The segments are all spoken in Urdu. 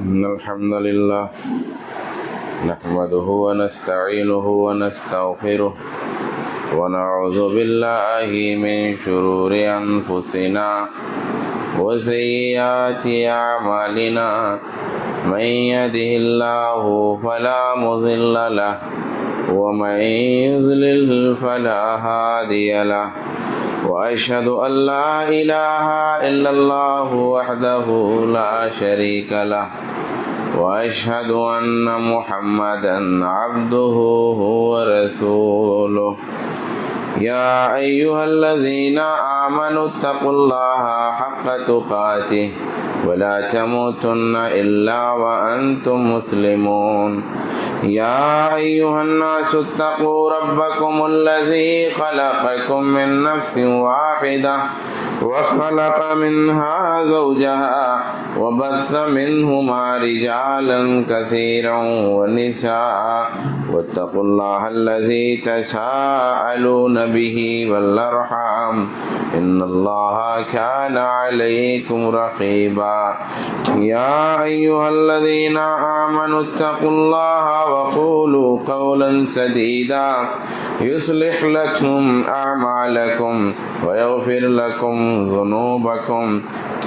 إن الحمد لله نحمده ونستعينه ونستغفره ونعوذ بالله من شرور أنفسنا وسيئات أعمالنا من يهده الله فلا مضل له ومن يضلل فلا هادي له وأشهد أن لا إله إلا الله وحده لا شريك له وأشهد أن محمدا عبده ورسوله يا أيها الذين آمنوا اتقوا الله حق تقاته ولا تموتن إلا وأنتم مسلمون يا أيها الناس اتقوا ربكم الذي خلقكم من نفس واحدة وخلق منها زوجها وبث منهما رجالا كثيرا ونساء واتقوا الله الذي تساءلون به والأرحام إن الله كان عليكم رقيبا يا أيها الذين آمنوا اتقوا الله وقولوا قولا سديدا يصلح لكم أعمالكم ويغفر لكم ذنوبكم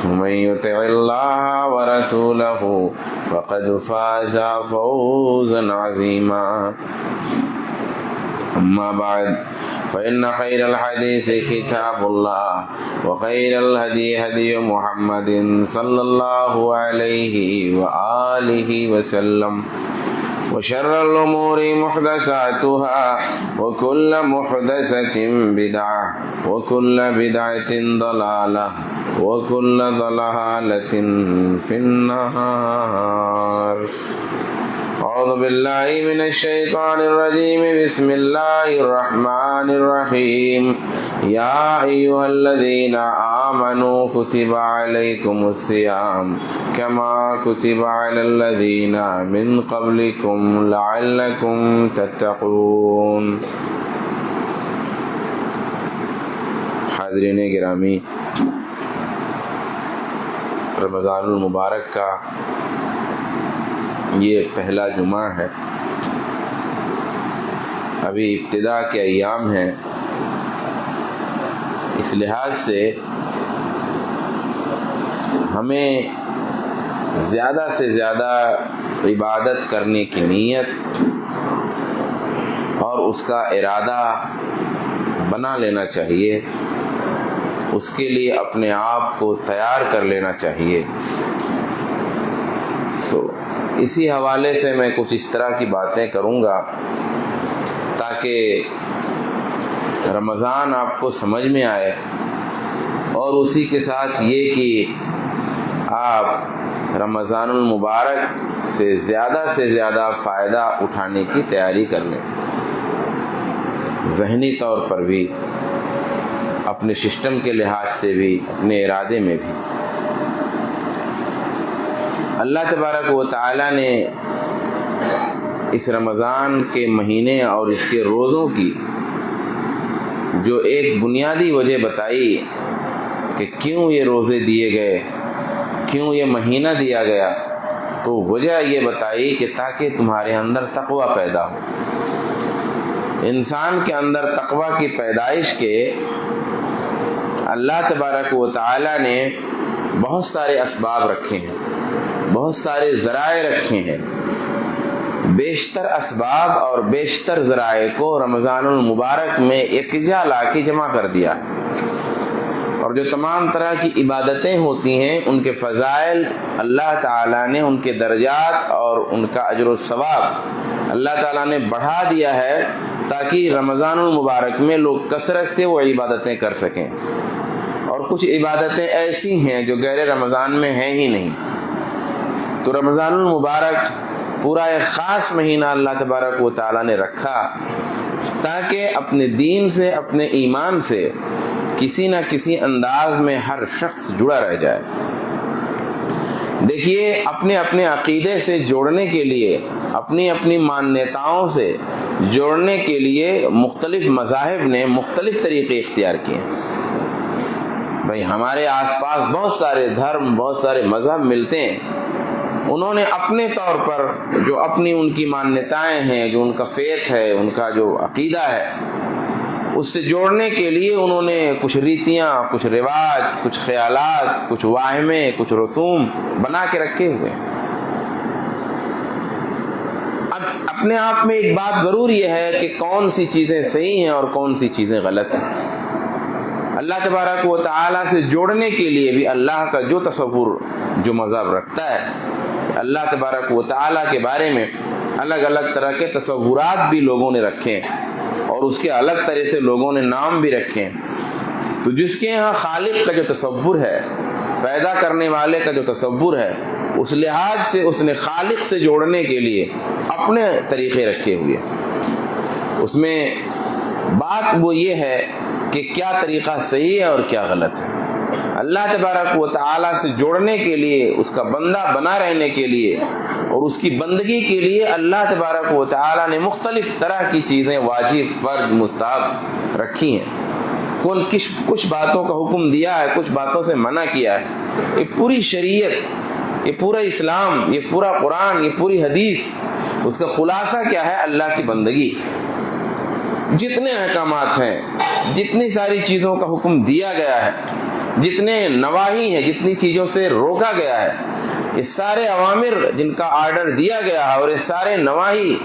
ومن يطع الله ورسوله فقد فاز فوزا عظيما أما بعد فإن خير الحديث كتاب الله وخير الهدي هدي محمد صلى الله عليه وآله وسلم وشر الأمور محدثاتها وكل محدثة بدعة وكل بدعة ضلالة وكل ضلالة في النار. أعوذ بالله من الشيطان الرجيم. بسم الله الرحمن الرحيم. يا أيها الذين آمنوا كتب عليكم الصيام كما كتب على الذين من قبلكم لعلكم تتقون. حاضرین گرامی، رمضان المبارک کا یہ پہلا جمعہ ہے. ابھی ابتدا کے ایام ہیں، اس لحاظ سے ہمیں زیادہ سے زیادہ عبادت کرنے کی نیت اور اس کا ارادہ بنا لینا چاہیے. اس کے لیے اپنے آپ کو تیار کر لینا چاہیے. تو اسی حوالے سے میں کچھ اس طرح کی باتیں کروں گا تاکہ رمضان آپ کو سمجھ میں آئے، اور اسی کے ساتھ یہ کہ آپ رمضان المبارک سے زیادہ فائدہ اٹھانے کی تیاری کر لیں، ذہنی طور پر بھی، اپنے سسٹم کے لحاظ سے بھی، اپنے ارادے میں بھی. اللہ تبارک و تعالی نے اس رمضان کے مہینے اور اس کے روزوں کی جو ایک بنیادی وجہ بتائی کہ کیوں یہ روزے دیے گئے، کیوں یہ مہینہ دیا گیا، تو وجہ یہ بتائی کہ تاکہ تمہارے اندر تقوی پیدا ہو. انسان کے اندر تقوی کی پیدائش کے اللہ تبارک و تعالی نے بہت سارے اسباب رکھے ہیں، بہت سارے ذرائع رکھے ہیں. بیشتر اسباب اور بیشتر ذرائع کو رمضان المبارک میں یکجا لا کے جمع کر دیا، اور جو تمام طرح کی عبادتیں ہوتی ہیں ان کے فضائل اللہ تعالیٰ نے، ان کے درجات اور ان کا اجر و ثواب اللہ تعالیٰ نے بڑھا دیا ہے تاکہ رمضان المبارک میں لوگ کثرت سے وہ عبادتیں کر سکیں. اور کچھ عبادتیں ایسی ہیں جو غیر رمضان میں ہیں ہی نہیں. تو رمضان المبارک پورا ایک خاص مہینہ اللہ تبارک و تعالیٰ نے رکھا تاکہ اپنے دین سے، اپنے ایمان سے کسی نہ کسی انداز میں ہر شخص جڑا رہ جائے. دیکھیے، اپنے اپنے عقیدے سے جوڑنے کے لیے، اپنی اپنی مانیتاؤں سے جوڑنے کے لیے مختلف مذاہب نے مختلف طریقے اختیار کیے ہیں. بھائی ہمارے آس پاس بہت سارے دھرم، بہت سارے مذہب ملتے ہیں، انہوں نے اپنے طور پر جو اپنی ان کی مانیتائیں ہیں، جو ان کا فیتھ ہے، ان کا جو عقیدہ ہے، اس سے جوڑنے کے لیے انہوں نے کچھ ریتیاں، کچھ رواج، کچھ خیالات، کچھ واہمے، کچھ رسوم بنا کے رکھے ہوئے ہیں۔ اب اپنے آپ میں ایک بات ضرور یہ ہے کہ کون سی چیزیں صحیح ہیں اور کون سی چیزیں غلط ہیں۔ اللہ تبارک و تعالیٰ سے جوڑنے کے لیے بھی اللہ کا جو تصور، جو مذہب رکھتا ہے، اللہ تبارک و تعالیٰ کے بارے میں الگ الگ طرح کے تصورات بھی لوگوں نے رکھے ہیں اور اس کے الگ طرح سے لوگوں نے نام بھی رکھے ہیں۔ تو جس کے یہاں خالق کا جو تصور ہے، پیدا کرنے والے کا جو تصور ہے، اس لحاظ سے اس نے خالق سے جوڑنے کے لیے اپنے طریقے رکھے ہوئے۔ اس میں بات وہ یہ ہے کہ کیا طریقہ صحیح ہے اور کیا غلط ہے۔ اللہ تبارک و تعالیٰ سے جوڑنے کے لیے، اس کا بندہ بنا رہنے کے لیے اور اس کی بندگی کے لیے اللہ تبارک و تعالیٰ نے مختلف طرح کی چیزیں واجب، فرض، مستحب رکھی ہیں۔ کچھ باتوں کا حکم دیا ہے، کچھ باتوں سے منع کیا ہے۔ یہ پوری شریعت، یہ پورا اسلام، یہ پورا قرآن، یہ پوری حدیث، اس کا خلاصہ کیا ہے؟ اللہ کی بندگی۔ جتنے احکامات ہیں، جتنی ساری چیزوں کا حکم دیا گیا ہے، جتنے نواہی ہیں، جتنی چیزوں سے روکا گیا ہے، یہ سارے اوامر جن کا آرڈر دیا گیا ہے اور یہ سارے نواہی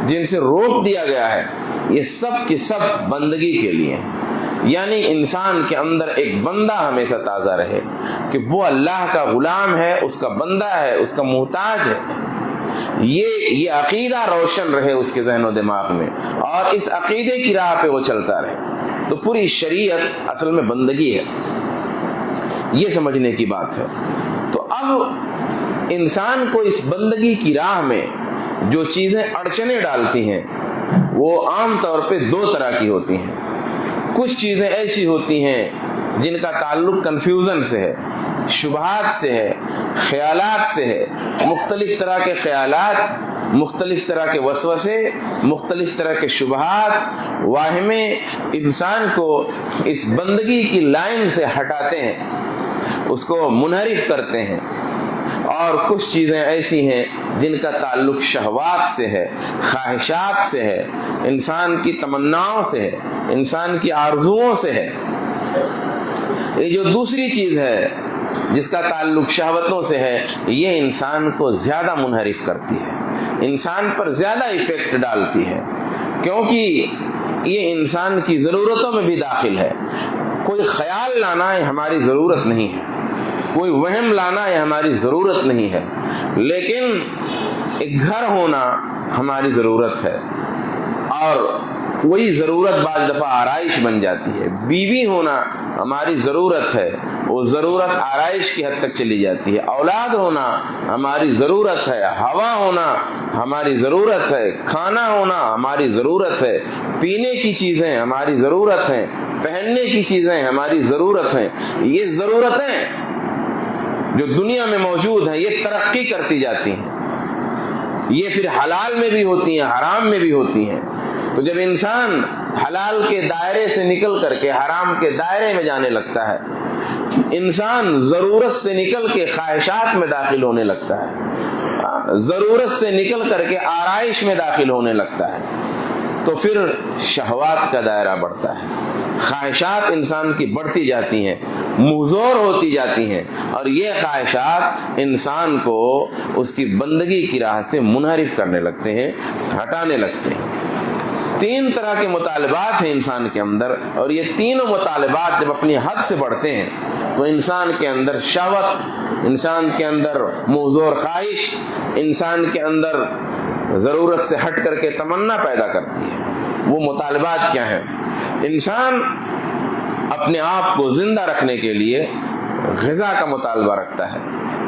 جن سے روک دیا گیا ہے، یہ سب کے سب بندگی کے لیے ہیں۔ یعنی انسان کے اندر ایک بندہ ہمیشہ تازہ رہے کہ وہ اللہ کا غلام ہے، اس کا بندہ ہے، اس کا محتاج ہے۔ یہ عقیدہ روشن رہے اس کے ذہن و دماغ میں اور اس عقیدے کی راہ پہ وہ چلتا رہے۔ تو پوری شریعت اصل میں بندگی ہے، یہ سمجھنے کی بات ہے۔ تو اب انسان کو اس بندگی کی راہ میں جو چیزیں اڑچنیں ڈالتی ہیں وہ عام طور پہ دو طرح کی ہوتی ہیں۔ کچھ چیزیں ایسی ہوتی ہیں جن کا تعلق کنفیوژن سے ہے، شبہات سے ہے، خیالات سے ہے۔ مختلف طرح کے خیالات، مختلف طرح کے وسوسے، مختلف طرح کے شبہات، واہمے انسان کو اس بندگی کی لائن سے ہٹاتے ہیں، اس کو منحرف کرتے ہیں۔ اور کچھ چیزیں ایسی ہیں جن کا تعلق شہوات سے ہے، خواہشات سے ہے، انسان کی تمناؤں سے ہے، انسان کی آرزوؤں سے ہے۔ یہ جو دوسری چیز ہے جس کا تعلق شہوتوں سے ہے، یہ انسان کو زیادہ منحرف کرتی ہے، انسان پر زیادہ ایفیکٹ ڈالتی ہے، کیونکہ یہ انسان کی ضرورتوں میں بھی داخل ہے۔ کوئی خیال لانا ہے ہماری ضرورت نہیں ہے، کوئی وہم لانا ہے ہماری ضرورت نہیں ہے، لیکن ایک گھر ہونا ہماری ضرورت ہے، اور وہی ضرورت بعض دفعہ آرائش بن جاتی ہے۔ بیوی ہونا ہماری ضرورت ہے، وہ ضرورت آرائش کی حد تک چلی جاتی ہے۔ اولاد ہونا ہماری ضرورت ہے، ہوا ہونا ہماری ضرورت ہے، کھانا ہونا ہماری ضرورت ہے، پینے کی چیزیں ہماری ضرورت ہیں، پہننے کی چیزیں ہماری ضرورت ہیں۔ یہ ضرورتیں جو دنیا میں موجود ہیں یہ ترقی کرتی جاتی ہیں، یہ پھر حلال میں بھی ہوتی ہیں، حرام میں بھی ہوتی ہیں۔ تو جب انسان حلال کے دائرے سے نکل کر کے حرام کے دائرے میں جانے لگتا ہے، انسان ضرورت سے نکل کے خواہشات میں داخل ہونے لگتا ہے، ضرورت سے نکل کر کے آرائش میں داخل ہونے لگتا ہے، تو پھر شہوات کا دائرہ بڑھتا ہے، خواہشات انسان کی بڑھتی جاتی ہیں، مزور ہوتی جاتی ہیں، اور یہ خواہشات انسان کو اس کی بندگی کی راہ سے منحرف کرنے لگتے ہیں، ہٹانے لگتے ہیں۔ تین طرح کے مطالبات ہیں انسان کے اندر، اور یہ تینوں مطالبات جب اپنی حد سے بڑھتے ہیں تو انسان کے اندر شہوت، انسان کے اندر مزور خواہش، انسان کے اندر ضرورت سے ہٹ کر کے تمنا پیدا کرتی ہے۔ وہ مطالبات کیا ہیں؟ انسان اپنے آپ کو زندہ رکھنے کے لیے غذا کا مطالبہ رکھتا ہے،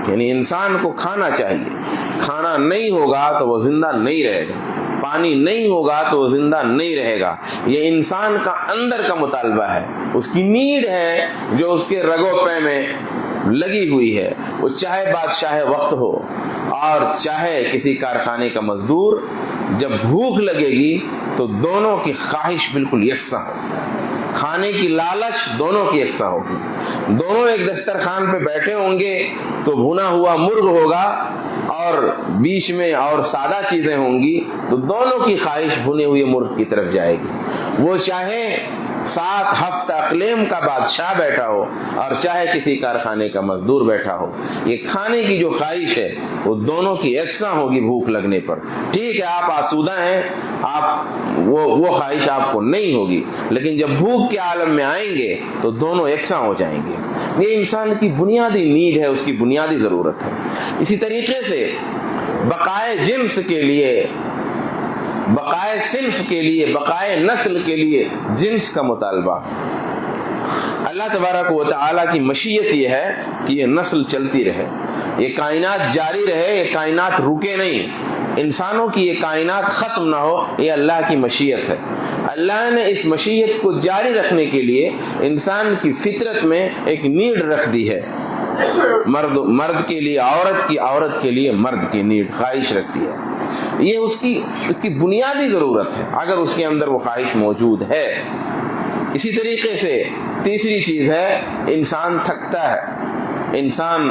یعنی انسان کو کھانا چاہیے، کھانا نہیں ہوگا تو وہ زندہ نہیں رہے گا، پانی نہیں ہوگا تو وہ زندہ نہیں رہے گا۔ یہ انسان کا اندر کا مطالبہ ہے، اس کی نیڈ ہے جو اس کے رگوں پے میں لگی ہوئی ہے۔ وہ چاہے بادشاہ وقت ہو اور چاہے کسی کارخانے کا مزدور، جب بھوک لگے گی تو دونوں کی خواہش بالکل یکساں ہو، کھانے کی لالچ دونوں کی یکساں ہوگی۔ دونوں ایک دسترخوان پہ بیٹھے ہوں گے تو بھنا ہوا مرغ ہوگا اور بیچ میں اور سادہ چیزیں ہوں گی تو دونوں کی خواہش بھنے ہوئے مرغ کی طرف جائے گی۔ وہ چاہے 7 ہفتہ اقلیم کا بادشاہ بیٹھا ہو اور چاہے کسی کارخانے کا مزدور بیٹھا ہو، یہ کھانے کی جو خواہش ہے وہ دونوں کی یکساں ہوگی بھوک لگنے پر۔ ٹھیک ہے آپ آسودہ ہیں، آپ وہ خواہش آپ کو نہیں ہوگی، لیکن جب بھوک کے عالم میں آئیں گے تو دونوں یکساں ہو جائیں گے۔ یہ انسان کی بنیادی نیڈ ہے، اس کی بنیادی ضرورت ہے۔ اسی طریقے سے بقائے جنس کے لیے، بقائے صنف کے لیے، بقائے نسل کے لیے جنس کا مطالبہ۔ اللہ تبارک و تعالیٰ کی مشیت یہ ہے کہ یہ نسل چلتی رہے، یہ کائنات جاری رہے، یہ کائنات رکے نہیں، انسانوں کی یہ کائنات ختم نہ ہو، یہ اللہ کی مشیت ہے۔ اللہ نے اس مشیت کو جاری رکھنے کے لیے انسان کی فطرت میں ایک نیڈ رکھ دی ہے، مرد کے لیے عورت کی، عورت کے لیے مرد کی نیڈ، خواہش رکھتی ہے۔ یہ اس کی بنیادی ضرورت ہے اگر اس کے اندر وہ خواہش موجود ہے۔ اسی طریقے سے تیسری چیز ہے انسان تھکتا ہے، انسان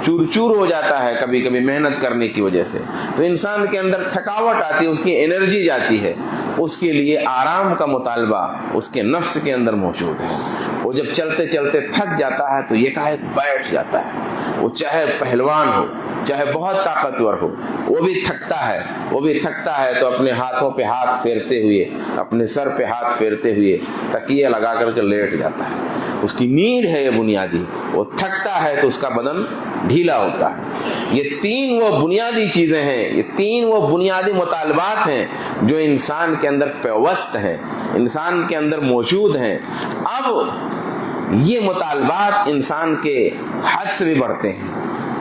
چور چور ہو جاتا ہے کبھی کبھی محنت کرنے کی وجہ سے، تو انسان کے اندر تھکاوٹ آتی ہے، اس کی انرجی جاتی ہے، اس کے لیے آرام کا مطالبہ اس کے نفس کے اندر موجود ہے۔ وہ جب چلتے چلتے تھک جاتا ہے تو یکایک بیٹھ جاتا ہے، وہ چاہے پہلوان ہو، چاہے بہت طاقتور ہو، وہ بھی تھکتا ہے تو اپنے ہاتھوں پہ ہاتھ پھیرتے ہوئے، اپنے سر پہ ہاتھ پھیرتے ہوئے تکیہ لگا کر کے لیٹ جاتا ہے۔ اس کی نیڈ ہے یہ بنیادی، وہ تھکتا ہے تو اس کا بدن ڈھیلا ہوتا ہے۔ یہ 3 وہ بنیادی چیزیں ہیں، یہ 3 وہ بنیادی مطالبات ہیں جو انسان کے اندر پیوست ہیں، انسان کے اندر موجود ہیں۔ اب یہ مطالبات انسان کے حد سے بھی بڑھتے ہیں،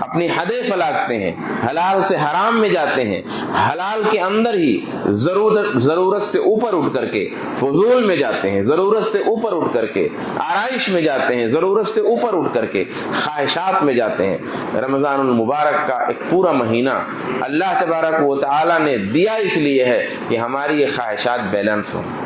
اپنی حدیں پھلاتے ہیں، حلال سے حرام میں جاتے ہیں، حلال کے اندر ہی ضرورت سے اوپر اٹھ کر کے فضول میں جاتے ہیں، ضرورت سے اوپر اٹھ کر کے آرائش میں جاتے ہیں، ضرورت سے اوپر اٹھ کر کے خواہشات میں جاتے ہیں۔ رمضان المبارک کا ایک پورا مہینہ اللہ تبارک و تعالیٰ نے دیا اس لیے ہے کہ ہماری یہ خواہشات بیلنس ہوں،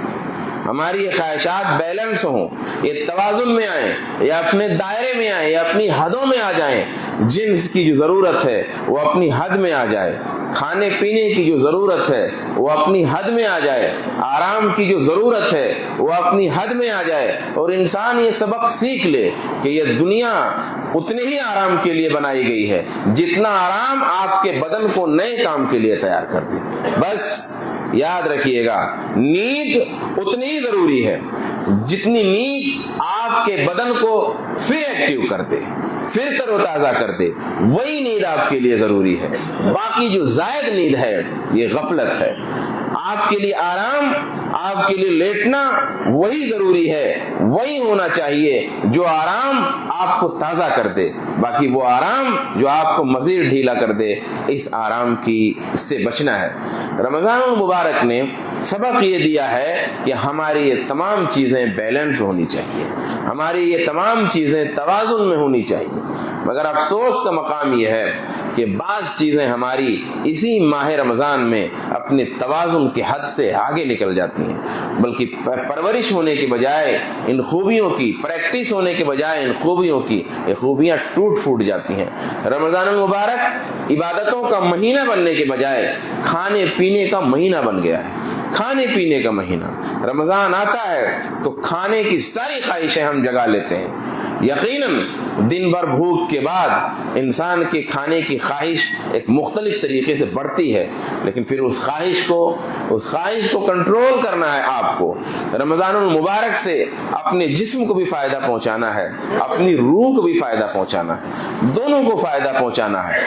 ہماری یہ خواہشات بیلنس ہوں، یہ توازن میں آئیں، یا اپنے دائرے میں آئیں، یا اپنی حدوں میں آ جائیں۔ جنس کی جو ضرورت ہے وہ اپنی حد میں آ جائے، کھانے پینے کی جو ضرورت ہے وہ اپنی حد میں آ جائے، آرام کی جو ضرورت ہے وہ اپنی حد میں آ جائے، اور انسان یہ سبق سیکھ لے کہ یہ دنیا اتنے ہی آرام کے لیے بنائی گئی ہے جتنا آرام آپ کے بدن کو نئے کام کے لیے تیار کر دے۔ بس یاد رکھیے گا، نیند اتنی ہی ضروری ہے جتنی نیند آپ کے بدن کو پھر ایکٹیو کر دے، پھر تر و تازہ کر دے، وہی نیند آپ کے لیے ضروری ہے۔ باقی جو زائد نیند ہے یہ غفلت ہے۔ آپ کے لیے آرام، آپ کے لیے لیٹنا وہی ضروری ہے، وہی ہونا چاہیے جو آرام آپ کو تازہ کر دے۔ باقی وہ آرام جو آپ کو مزید ڈھیلا کر دے، اس آرام سے بچنا ہے۔ رمضان المبارک نے سبق یہ دیا ہے کہ ہماری یہ تمام چیزیں بیلنس ہونی چاہیے، ہماری یہ تمام چیزیں توازن میں ہونی چاہیے۔ مگر افسوس کا مقام یہ ہے کہ بعض چیزیں ہماری اسی ماہ رمضان میں اپنے توازن کی حد سے آگے نکل جاتی ہیں، بلکہ پرورش ہونے کے بجائے ان خوبیوں کی، پریکٹس ہونے کے بجائے ان خوبیوں کی، یہ خوبیاں ٹوٹ پھوٹ جاتی ہیں۔ رمضان المبارک عبادتوں کا مہینہ بننے کے بجائے کھانے پینے کا مہینہ بن گیا ہے، کھانے پینے کا مہینہ۔ رمضان آتا ہے تو کھانے کی ساری خواہشیں ہم جگا لیتے ہیں۔ یقیناً دن بھر بھوک کے بعد انسان کے کھانے کی خواہش ایک مختلف طریقے سے بڑھتی ہے، لیکن پھر اس خواہش کو کنٹرول کرنا ہے آپ کو۔ رمضان المبارک سے اپنے جسم کو بھی فائدہ پہنچانا ہے، اپنی روح کو بھی فائدہ پہنچانا ہے، دونوں کو فائدہ پہنچانا ہے۔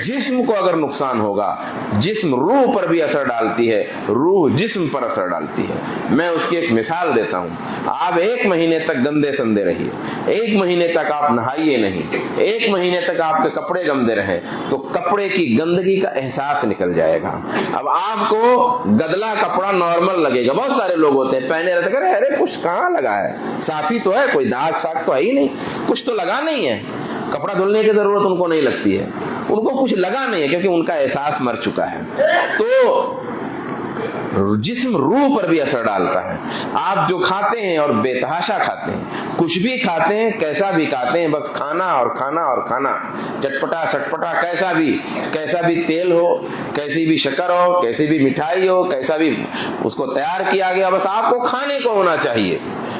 جسم کو اگر نقصان ہوگا، جسم روح پر بھی اثر ڈالتی ہے، روح جسم پر اثر ڈالتی ہے۔ میں اس کی ایک مثال دیتا ہوں۔ آپ 1 مہینے تک گندے سندے رہیے، 1 مہینے تک آپ نہائیے نہیں، 1 مہینے تک آپ کے کپڑے گندے رہیں تو کپڑے کی گندگی کا احساس نکل جائے گا۔ اب آپ کو گدلا کپڑا نارمل لگے گا، بہت سارے لوگ ہوتے ہیں پہنے رہتے ہیں، ارے کچھ کہاں لگا ہے، صافی تو ہے، کوئی داغ ساگ تو ہے ہی نہیں، کچھ تو لگا نہیں ہے۔ کپڑا دھلنے کی ضرورت ان کو نہیں لگتی ہے، ان کو کچھ لگا نہیں ہے کیونکہ ان کا احساس مر چکا ہے۔ تو جسم روح پر بھی اثر ڈالتا ہے. آپ جو کھاتے ہیں اور بے تحاشا کھاتے ہیں, کچھ بھی کھاتے ہیں, کیسا بھی کھاتے ہیں, بس کھانا اور کھانا اور کھانا, چٹپٹا سٹپٹا, کیسا بھی تیل ہو, کیسی بھی شکر ہو, کیسی بھی مٹھائی ہو, کیسا بھی اس کو تیار کیا گیا, بس آپ کو کھانے کو ہونا چاہیے.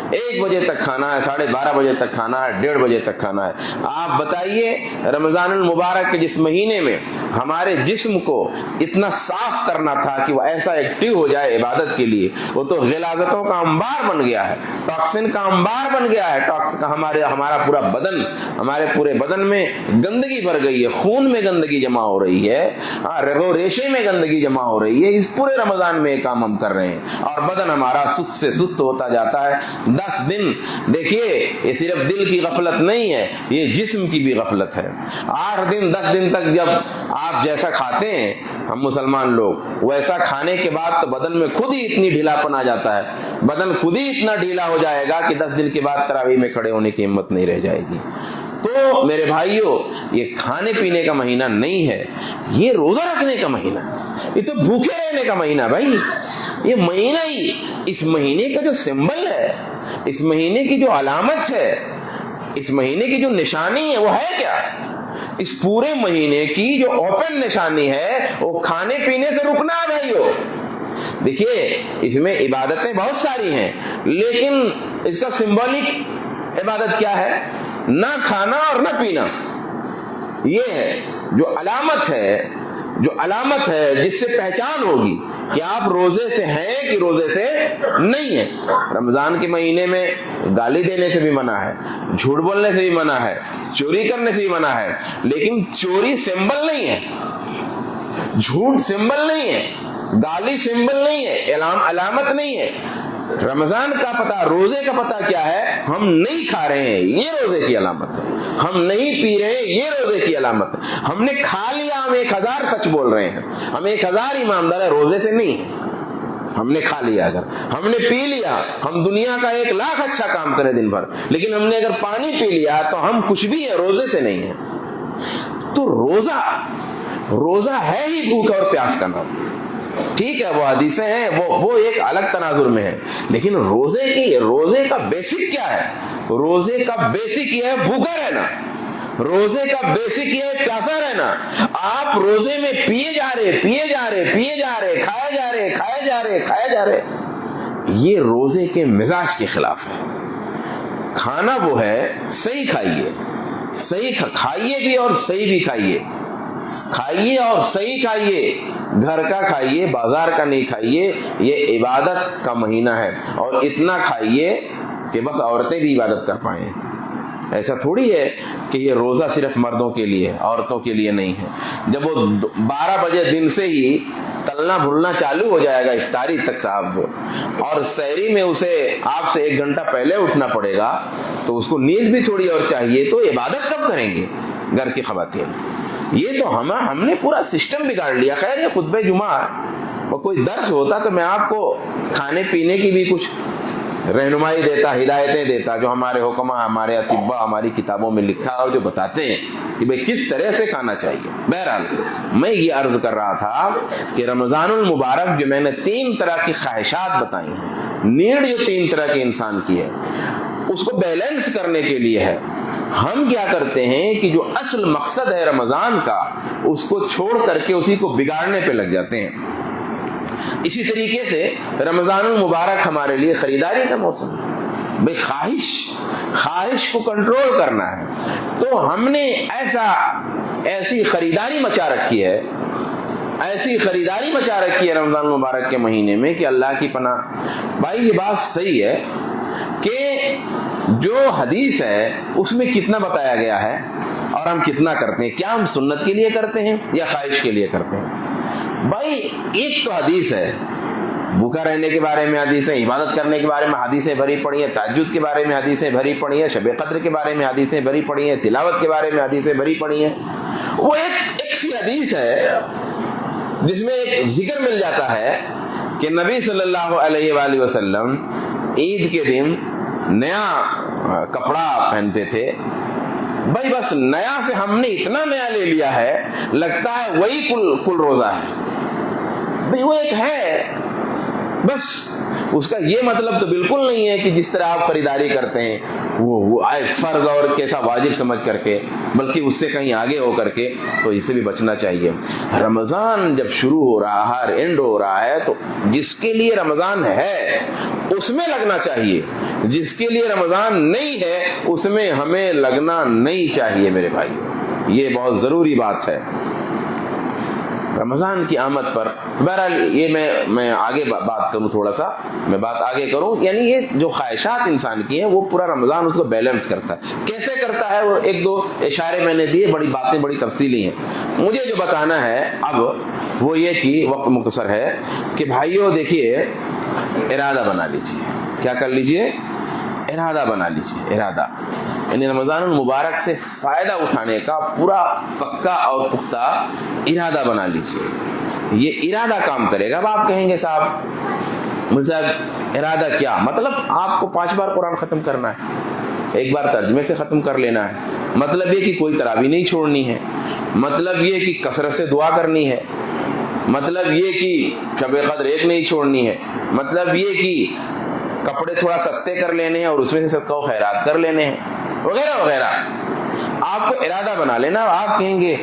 1 بجے تک کھانا ہے, 12:30 بجے تک کھانا ہے, 1:30 بجے تک کھانا ہے. آپ بتائیے رمضان المبارک کے جس مہینے میں ہمارے جسم کو اتنا صاف کرنا تھا کہ وہ ایسا ایکٹیو ہو جائے عبادت کے لیے, وہ تو غلاظتوں کا انبار بن گیا ہے, ٹاکسن کا انبار بن گیا ہے. ہمارا پورا بدن, ہمارے پورے بدن میں گندگی بھر گئی ہے, خون میں گندگی جمع ہو رہی ہے, رگ و ریشے میں گندگی جمع ہو رہی ہے. اس پورے رمضان میں یہ کام ہم کر رہے ہیں اور بدن ہمارا سست سے سست ہوتا جاتا ہے. 10 دن دیکھیے, یہ صرف دل کی غفلت نہیں ہے, یہ جسم کی بھی غفلت ہے. 8 دن 10 دن تک جب آپ جیسا کھاتے ہیں ہم مسلمان لوگ, ویسا کھانے کے بعد تو بدن میں خود ہی اتنی ڈھیلاپن آ جاتا ہے, بدن خود ہی اتنا ڈھیلا ہو جائے گا کہ 10 دن کے بعد تراویح میں کھڑے ہونے کی ہمت نہیں رہ جائے گی. تو میرے بھائیوں, یہ کھانے پینے کا مہینہ نہیں ہے, یہ روزہ رکھنے کا مہینہ ہے, یہ تو بھوکے رہنے کا مہینہ. بھائی یہ مہینہ ہی, اس مہینے کا جو سمبل ہے, اس مہینے کی جو علامت ہے, اس مہینے کی جو نشانی ہے, وہ ہے کیا؟ اس پورے مہینے کی جو اوپن نشانی ہے وہ کھانے پینے سے رکنا ہے. بھائیو دیکھیے, اس میں عبادتیں بہت ساری ہیں, لیکن اس کا سمبولک عبادت کیا ہے؟ نہ کھانا اور نہ پینا. یہ ہے جو علامت ہے جس سے پہچان ہوگی کہ آپ روزے سے ہیں کہ روزے سے نہیں ہیں. رمضان کے مہینے میں گالی دینے سے بھی منع ہے, جھوٹ بولنے سے بھی منع ہے, چوری کرنے سے بھی منع ہے, لیکن چوری سمبل نہیں ہے, جھوٹ سمبل نہیں ہے, گالی سمبل نہیں ہے, علامت نہیں ہے. رمضان کا پتہ, روزے کا پتہ کیا ہے؟ ہم نہیں کھا رہے ہیں, یہ روزے کی علامت ہے. ہم نہیں پی رہے ہیں, یہ روزے کی علامت ہے. ہم نے کھا لیا, ہم 1000 سچ بول رہے ہیں, ہم 1000 ایماندار ہے, روزے سے نہیں ہے. ہم نے کھا لیا, اگر ہم نے پی لیا, ہم دنیا کا 1,00,000 اچھا کام کریں دن بھر, لیکن ہم نے اگر پانی پی لیا تو ہم کچھ بھی ہے, روزے سے نہیں ہے. تو روزہ ہے ہی بھوک اور پیاس کا نام. ٹھیک ہے, وہ حدیثیں ہیں, وہ ایک الگ تناظر میں ہے, لیکن روزے کا بیسک کیا ہے؟ روزے کا بیسک یہ ہے بھوکا رہنا, روزے کا بیسک یہ ہے پیاسا رہنا. آپ روزے میں پیے جا رہے, کھائے جا رہے, یہ روزے کے مزاج کے خلاف ہے. کھانا وہ ہے صحیح کھائیے, کھائیے بھی اور صحیح بھی کھائیے, اور صحیح کھائیے, گھر کا کھائیے, بازار کا نہیں کھائیے. یہ عبادت کا مہینہ ہے, اور اتنا کھائیے کہ بس عورتیں بھی عبادت کر پائیں. ایسا تھوڑی ہے کہ یہ روزہ صرف مردوں کے لیے, عورتوں کے لیے نہیں ہے. جب وہ 12 بجے دن سے ہی تلنا بھلنا چالو ہو جائے گا افطاری تک صاحب, اور سحری میں اسے آپ سے 1 گھنٹہ پہلے اٹھنا پڑے گا, تو اس کو نیند بھی تھوڑی اور چاہیے. تو عبادت کب کریں گے گھر کی خواتین؟ یہ تو ہم نے پورا سسٹم بگاڑ لیا. خیر یہ خطبہ جمعہ اور کوئی درس ہوتا تو میں آپ کو کھانے پینے کی بھی کچھ رہنمائی دیتا, ہدایتیں دیتا, جو ہمارے حکماء, ہمارے اطباء, ہماری کتابوں میں لکھا اور جو بتاتے ہیں کہ بھئی کس طرح سے کھانا چاہیے. بہرحال میں یہ عرض کر رہا تھا کہ رمضان المبارک جو میں نے 3 طرح کی خواہشات بتائی ہیں, نیڈ جو 3 طرح کے انسان کی ہے, اس کو بیلنس کرنے کے لیے ہے. ہم کیا کرتے ہیں کہ جو اصل مقصد ہے رمضان کا, اس کو چھوڑ کر کے اسی کو بگاڑنے پہ لگ جاتے ہیں. اسی طریقے سے رمضان المبارک ہمارے لیے خریداری کا موسم ہے. بھئی خواہش کو کنٹرول کرنا ہے, تو ہم نے ایسی خریداری مچا رکھی ہے رمضان المبارک کے مہینے میں کہ اللہ کی پناہ. بھائی یہ بات صحیح ہے کہ جو حدیث ہے اس میں کتنا بتایا گیا ہے اور ہم کتنا کرتے ہیں. کیا ہم سنت کے لیے کرتے ہیں یا خواہش کے لیے کرتے ہیں؟ بھائی ایک تو حدیث ہے, بھوکا رہنے کے بارے میں حدیث ہے, عبادت کرنے کے بارے میں حدیثیں بھری پڑی ہیں, تہجد کے بارے میں حدیثیں بھری پڑی ہیں, شب قدر کے بارے میں حدیثیں بھری پڑی ہیں, تلاوت کے بارے میں حدیثیں بھری پڑی ہیں. وہ ایک سی حدیث ہے جس میں ایک ذکر مل جاتا ہے کہ نبی صلی اللہ علیہ وآلہ وسلم عید کے دن نیا کپڑا پہنتے تھے. بھائی بس نیا سے ہم نے اتنا نیا لے لیا ہے, لگتا ہے وہی کل روزہ ہے. بھئی وہ ایک ہے بس اس کا یہ مطلب تو بالکل نہیں ہے کہ جس طرح آپ خریداری کرتے ہیں وہ فرض اور کیسا واجب سمجھ کر کے، بلکہ اس سے کہیں آگے ہو کر کے، تو اسے بھی بچنا چاہیے۔ رمضان جب شروع ہو رہا ہے، اینڈ ہو رہا ہے، تو جس کے لیے رمضان ہے اس میں لگنا چاہیے، جس کے لیے رمضان نہیں ہے اس میں ہمیں لگنا نہیں چاہیے میرے بھائی، یہ بہت ضروری بات ہے۔ رمضان کی آمد پر بہرحال یہ میں آگے بات کروں، تھوڑا سا میں بات آگے کروں، یعنی یہ جو خواہشات انسان کی ہیں وہ پورا رمضان اس کو بیلنس کرتا ہے۔ کیسے کرتا ہے وہ ایک دو اشارے میں نے دیے، بڑی باتیں بڑی تفصیلی ہیں۔ مجھے جو بتانا ہے اب وہ یہ کہ وقت مختصر ہے کہ بھائیوں دیکھیے، ارادہ بنا لیجیے۔ کیا کر لیجیے؟ ارادہ بنا لیجیے۔ ارادہ یعنی رمضان المبارک سے فائدہ اٹھانے کا پورا پکا اور پختہ ارادہ بنا لیجیے۔ یہ ارادہ کام کرے گا۔ اب آپ کہیں گے صاحب مجھ صاحب ارادہ کیا مطلب؟ آپ کو 5 بار قرآن ختم کرنا ہے، 1 بار ترجمے سے ختم کر لینا ہے، مطلب یہ کہ کوئی تراویح نہیں چھوڑنی ہے، مطلب یہ کہ کثرت سے دعا کرنی ہے، مطلب یہ کہ شب قدر 1 نہیں چھوڑنی ہے، مطلب یہ کہ کپڑے تھوڑا سستے کر لینے ہیں اور اس میں سے صدقہ و خیرات کر لینے ہیں، وغیرہ وغیرہ۔ آپ کو ارادہ بنا لینا۔ آپ کہیں گے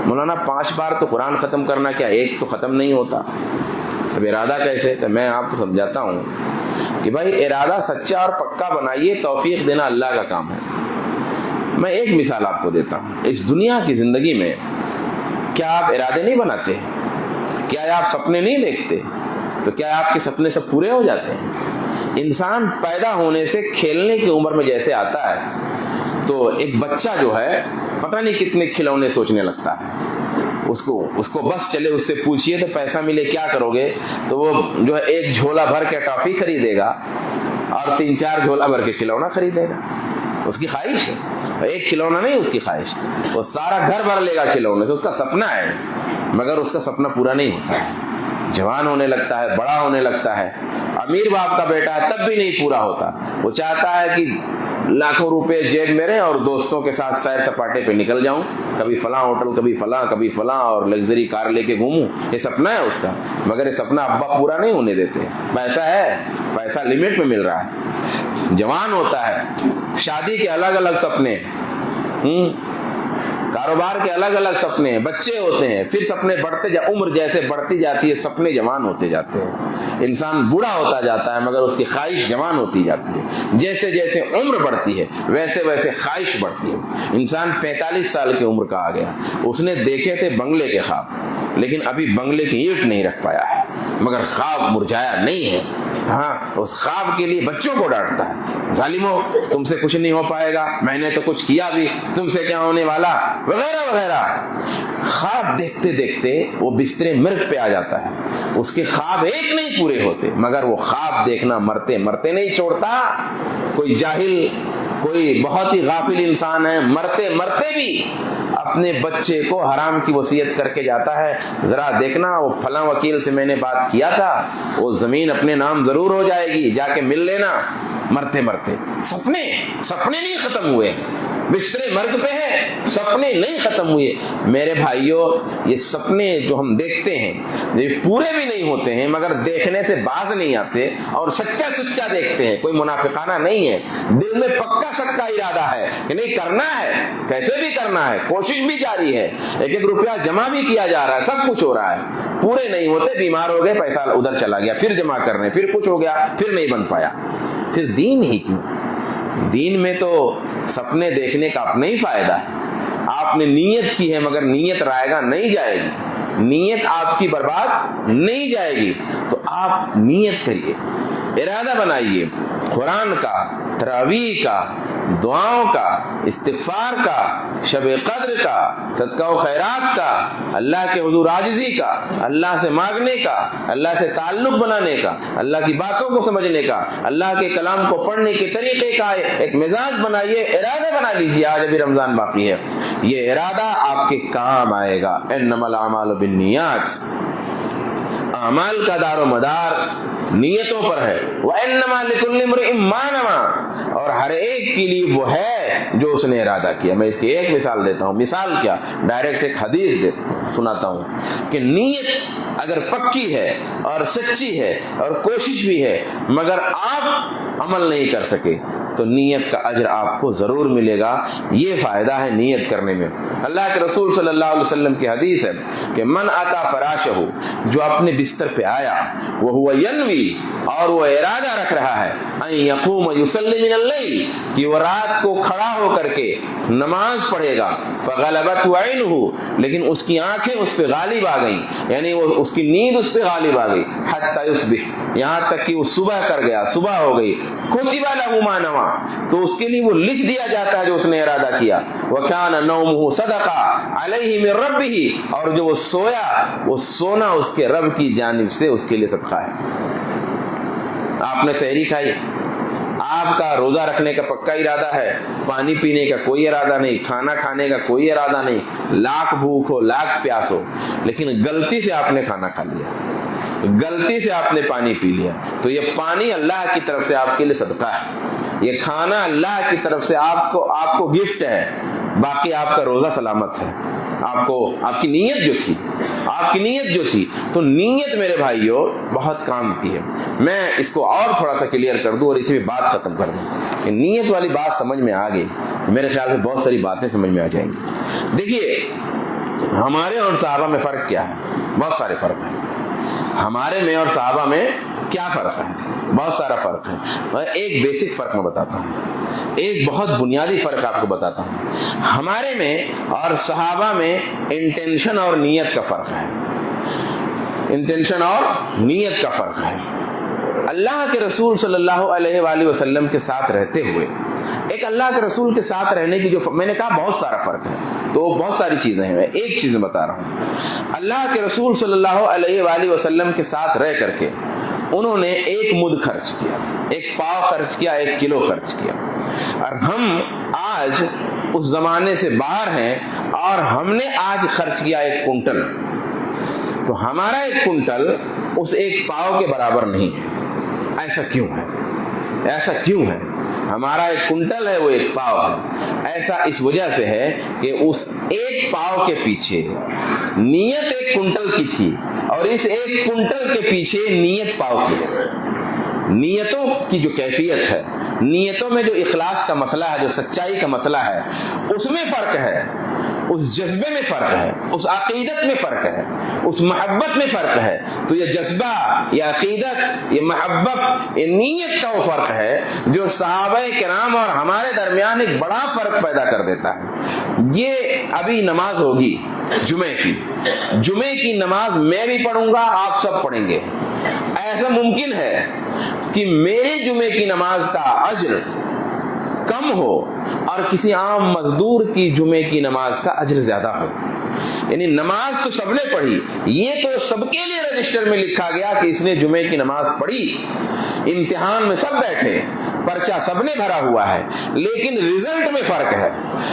مولانا 5 بار تو قرآن ختم کرنا، کیا 1 تو ختم نہیں ہوتا؟ اب ارادہ کیسے؟ تو میں آپ کو سمجھاتا ہوں کہ بھائی ارادہ سچا اور پکا بنائیے، توفیق دینا اللہ کا کام ہے۔ میں ایک مثال آپ کو دیتا ہوں۔ اس دنیا کی زندگی میں کیا آپ ارادے نہیں بناتے؟ کیا آپ سپنے نہیں دیکھتے؟ تو کیا آپ کے سپنے سب پورے ہو جاتے ہیں؟ انسان پیدا ہونے سے کھیلنے کی عمر میں جیسے آتا ہے تو ایک بچہ جو ہے پتہ نہیں کتنے کھلونے سوچنے لگتا ہے۔ اس کو بس چلے اس سے پوچھئے تو پیسہ ملے کیا کرو گے، تو وہ جو ہے 1 جھولا بھر کے ٹافی خریدے گا اور 3-4 جھولا بھر کے کھلونا خریدے گا۔ اس کی خواہش ہے، 1 کھلونا نہیں اس کی خواہش، وہ سارا گھر بھر لے گا کھلونے سے۔ اس کا سپنا ہے، مگر اس کا سپنا پورا نہیں ہوتا ہے۔ جوان ہونے لگتا ہے، بڑا ہونے لگتا ہے، امیر باپ کا بیٹا ہے تب بھی نہیں پورا ہوتا۔ وہ چاہتا ہے کہ لاکھوں روپے جیب میں رہے اور دوستوں کے ساتھ سیر سپاٹے پہ نکل جاؤں، کبھی فلاں ہوٹل، کبھی فلاں اور لگژری کار لے کے گھوموں۔ یہ سپنا ہے اس کا، مگر یہ سپنا ابا پورا نہیں ہونے دیتے۔ پیسہ ہے، پیسہ لمٹ میں مل رہا ہے۔ جوان ہوتا ہے، شادی کے الگ الگ سپنے، کاروبار کے الگ الگ سپنے ہیں، بچے ہوتے ہیں، پھر سپنے بڑھتے عمر جیسے بڑھتی جاتی ہے سپنے جوان ہوتے جاتے ہیں۔ انسان بوڑھا ہوتا جاتا ہے مگر اس کی خواہش جوان ہوتی جاتی ہے۔ جیسے جیسے عمر بڑھتی ہے ویسے ویسے خواہش بڑھتی ہے۔ انسان 45 سال کی عمر کا آ گیا، اس نے دیکھے تھے بنگلے کے خواب، لیکن ابھی بنگلے کی اینٹ نہیں رکھ پایا ہے، مگر خواب مرجھایا نہیں ہے۔ ہاں، اس خواب کے لیے بچوں کو ڈانٹتا ہے، ظالموں تم سے کچھ نہیں ہو پائے گا، میں نے تو کچھ کیا بھی، تم سے کیا ہونے والا، وغیرہ وغیرہ۔ خواب دیکھتے دیکھتے وہ بسترے مرگ پہ آ جاتا ہے۔ اس کے خواب 1 نہیں پورے ہوتے، مگر وہ خواب دیکھنا مرتے مرتے نہیں چھوڑتا۔ کوئی جاہل، کوئی بہت ہی غافل انسان ہے، مرتے مرتے بھی اپنے بچے کو حرام کی وصیت کر کے جاتا ہے، ذرا دیکھنا وہ فلاں وکیل سے میں نے بات کیا تھا، وہ زمین اپنے نام ضرور ہو جائے گی، جا کے مل لینا۔ مرتے مرتے سپنے نہیں ختم ہوئے، بستر مرگ پہ ہے، سپنے نہیں ختم ہوئے۔ میرے بھائیوں، یہ سپنے جو ہم دیکھتے ہیں یہ پورے بھی نہیں ہوتے ہیں، مگر دیکھنے سے باز نہیں آتے اور سچا سچا دیکھتے ہیں، کوئی منافقانہ نہیں ہے، دل میں پکا سکا ارادہ ہے کہ نہیں کرنا ہے، کیسے بھی کرنا ہے، کوشش بھی جاری ہے، 1-1 روپیہ جمع بھی کیا جا رہا ہے، سب کچھ ہو رہا ہے، پورے نہیں ہوتے، بیمار ہو گئے، پیسہ ادھر چلا گیا، پھر جمع کرنے، پھر کچھ ہو گیا، پھر نہیں بن پایا۔ پھر دین ہی کیوں؟ دین میں تو سپنے دیکھنے کا اپنا ہی فائدہ ہے۔ آپ نے نیت کی ہے مگر نیت رائے گا نہیں جائے گی، نیت آپ کی برباد نہیں جائے گی، تو آپ نیت کریے، ارادہ بنائیے، قرآن کا، تراویح کا، دعاؤں کا، استغفار کا، شب قدر کا، صدقہ و خیرات کا، اللہ کے حضور عاجزی کا، اللہ سے مانگنے کا، اللہ سے تعلق بنانے کا، اللہ کی باتوں کو سمجھنے کا، اللہ کے کلام کو پڑھنے کے طریقے کا ایک مزاج بنائیے، ارادہ بنا لیجیے۔ آج ابھی رمضان باقی ہے، یہ ارادہ آپ کے کام آئے گا۔ انما الاعمال بالنیات، اعمال کا دار و مدار نیتوں پر ہے۔ وَإِنَّمَا لِكُلِّ امْرِئٍ مَّا نَوَىٰ، اور ہر ایک کے لیے وہ ہے جو اس نے ارادہ کیا۔ میں اس کی ایک مثال دیتا ہوں۔ مثال کیا؟ ڈائریکٹ ایک حدیث سناتا ہوں کہ نیت اگر پکی ہے اور سچی ہے اور کوشش بھی ہے مگر آپ عمل نہیں کر سکے تو نیت کا اجر آپ کو ضرور ملے گا. یہ فائدہ ہے نیت کرنے میں. اللہ کے رسول صلی اللہ علیہ وسلم کی حدیث ہے کہ من اتا فراشہ، جو اپنے بستر پہ آیا وہ ینوی، اور وہ ارادہ رکھ رہا ہے ان یقوم یصلی من اللیل، کہ وہ رات کو کھڑا ہو کر کے نماز پڑھے گا، فغلبت عینہ، لیکن اس کی آنکھیں اس پہ غالب آ گئیں، یعنی وہ اس کی نیند اس پہ غالب آ گئی، حتی یصبح، یہاں تک کہ وہ صبح کر گیا، صبح ہو گئی، کتب لہ ما نوی، تو اس کے لیے وہ لکھ دیا جاتا ہے جو اس نے ارادہ کیا. وکان نومہ صدقہ علیہ من ربہ، اور جو وہ سویا وہ سونا اس کے رب کی جانب سے اس کے لیے صدقہ ہے. آپ نے سحری کھائی، آپ کا روزہ رکھنے کا پکا ارادہ ہے، پانی پینے کا کوئی ارادہ نہیں، کھانا کھانے کا کوئی ارادہ نہیں، لاکھ بھوک ہو لاکھ پیاس ہو، لیکن غلطی سے آپ نے کھانا کھا لیا، غلطی سے آپ نے پانی پی لیا، تو یہ پانی اللہ کی طرف سے آپ کے لیے صدقہ ہے، یہ کھانا اللہ کی طرف سے آپ کو گفٹ ہے. باقی آپ کا روزہ سلامت ہے. آپ کی نیت جو تھی تو نیت میرے بھائیوں بہت کام کی ہے. میں اس کو اور تھوڑا سا کلیئر کر دوں اور اسی میں بات ختم کر دوں کہ نیت والی بات سمجھ میں آ گئی، میرے خیال سے بہت ساری باتیں سمجھ میں آ جائیں گی. دیکھیے ہمارے اور صحابہ میں فرق کیا ہے؟ بہت سارے فرق ہیں. ہمارے میں اور صحابہ میں کیا فرق ہے؟ بہت سارا فرق ہے. میں ایک بیسک فرق میں بتاتا ہوں، ایک بہت بنیادی فرق آپ کو بتاتا ہوں. ہمارے میں اور صحابہ میں انٹینشن اور نیت کا فرق ہے. انٹینشن اور نیت کا فرق ہے. اللہ کے رسول صلی اللہ علیہ وآلہ وسلم کے ساتھ رہتے ہوئے ایک اللہ کے رسول کے ساتھ رہنے کی جو میں نے کہا بہت سارا فرق ہے، تو بہت ساری چیزیں ہیں، میں ایک چیز بتا رہا ہوں. اللہ کے رسول صلی اللہ علیہ وآلہ وسلم کے ساتھ رہ کر کے انہوں نے ایک مد خرچ کیا، ایک پاؤ خرچ کیا، 1 کلو خرچ کیا. اور ہم آج اس زمانے سے باہر ہیں اور ہم نے آج خرچ کیا 1 کنٹل. تو ہمارا 1 کنٹل اس 1 پاؤ کے برابر نہیں ہے. ایسا کیوں ہے؟ ایسا کیوں ہے؟ ہمارا 1 کنٹل ہے، وہ 1 پاؤ ہے. ایسا اس وجہ سے ہے کہ اس 1 پاؤ کے پیچھے نیت 1 کنٹل کی تھی اور اس 1 کنٹل کے پیچھے نیت پاؤ کی ہے. نیتوں کی جو کیفیت ہے، نیتوں میں جو اخلاص کا مسئلہ ہے، جو سچائی کا مسئلہ ہے، اس میں فرق ہے، اس جذبے میں فرق ہے، اس عقیدت میں فرق ہے، اس محبت میں فرق ہے. تو یہ جذبہ، یہ عقیدت، یہ محبت، یہ نیت کا وہ فرق ہے جو صحابہ کرام اور ہمارے درمیان ایک بڑا فرق پیدا کر دیتا ہے. یہ ابھی نماز ہوگی جمعے کی نماز میں بھی پڑھوں گا، آپ سب پڑھیں گے. ایسا ممکن ہے کہ میری جمعے کی نماز کا اجر کم ہو اور کسی عام مزدور کی جمعے کی نماز کا اجر زیادہ ہو. یعنی نماز تو سب نے پڑھی، یہ تو سب کے لیے رجسٹر میں لکھا گیا کہ اس نے جمعے کی نماز پڑھی، امتحان میں سب بیٹھے، پرچہ سب نے بھرا ہوا ہے، لیکن رزلٹ میں فرق ہے.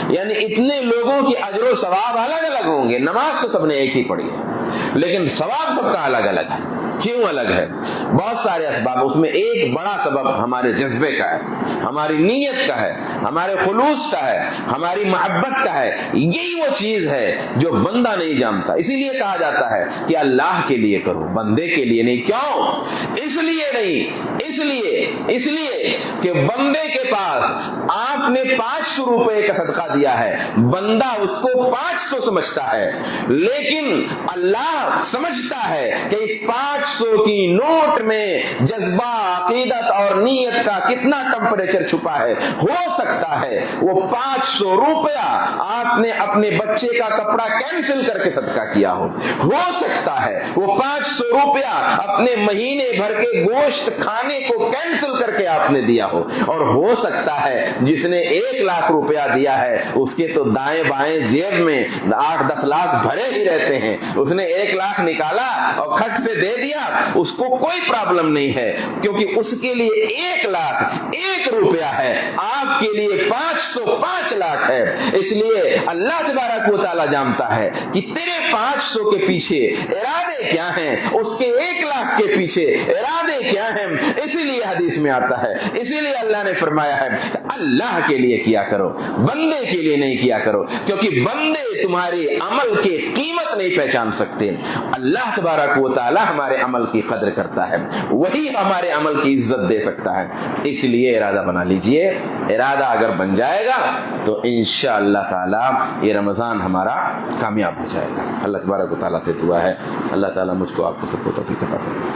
یعنی اتنے لوگوں کی اجر و ثواب الگ الگ ہوں گے. نماز تو سب نے ایک ہی پڑھی ہے لیکن ثواب سب کا الگ الگ ہے. کیوں الگ ہے؟ بہت سارے اسباب. اس میں ایک بڑا سبب ہمارے جذبے کا ہے، ہماری نیت کا ہے، ہمارے خلوص کا ہے، ہماری محبت کا ہے. یہی وہ چیز ہے جو بندہ نہیں جانتا. اسی لیے کہا جاتا ہے کہ اللہ کے لیے کرو، بندے کے لیے نہیں. کیوں؟ اس لیے نہیں، اس لیے کہ بندے کے پاس آپ نے 500 روپے کا صدقہ دیا ہے، بندہ اس کو 500 سمجھتا ہے، لیکن اللہ سمجھتا ہے کہ اس 500 کی نوٹ میں جذبہ، عقیدت اور نیت کا کتنا ٹمپریچر چھپا ہے. ہو سکتا ہے وہ 500 روپیہ آپ نے اپنے بچے کا کپڑا کینسل کر کے صدقہ کیا ہو سکتا ہے وہ 500 روپیہ اپنے مہینے بھر کے گوشت کھانے کو کینسل کر کے آپ نے دیا ہو. اور ہو سکتا ہے جس نے 1 لاکھ روپیہ دیا ہے اس کے تو دائیں بائیں جیب میں 8-10 لاکھ بھرے ہی رہتے ہیں. اس نے 1 لاکھ نکالا اور کھٹ سے دے دیا، اس کو کوئی پرابلم نہیں ہے، کیونکہ اس کے لیے 1 لاکھ 1 روپیہ ہے، آپ کے لیے 500 5 لاکھ ہے. اس لیے اللہ تبارک و تعالیٰ جانتا ہے کہ تیرے 500 کے پیچھے ارادے کیا ہیں، اس کے 1 لاکھ کے پیچھے ارادے کیا ہیں. اسی لیے حدیث میں آتا کرتا ہے. اسی لیے اللہ نے فرمایا ہے اللہ کے لیے کیا کرو, بندے کے لیے نہیں کیا کرو, کیونکہ بندے تمہارے عمل کی قیمت نہیں پہچان سکتے. اللہ تبارک و تعالی ہمارے عمل کی قدر کرتا ہے, وہی ہمارے عمل کی عزت دے سکتا ہے. اس لیے ارادہ بنا لیجئے, ارادہ اگر بن جائے گا تو انشاءاللہ تعالی یہ رمضان ہمارا کامیاب ہو جائے گا. اللہ تبارک و تعالی سے دعا ہے اللہ تعالی مجھ کو آپ کو سب کو توفیق عطا فرمائے.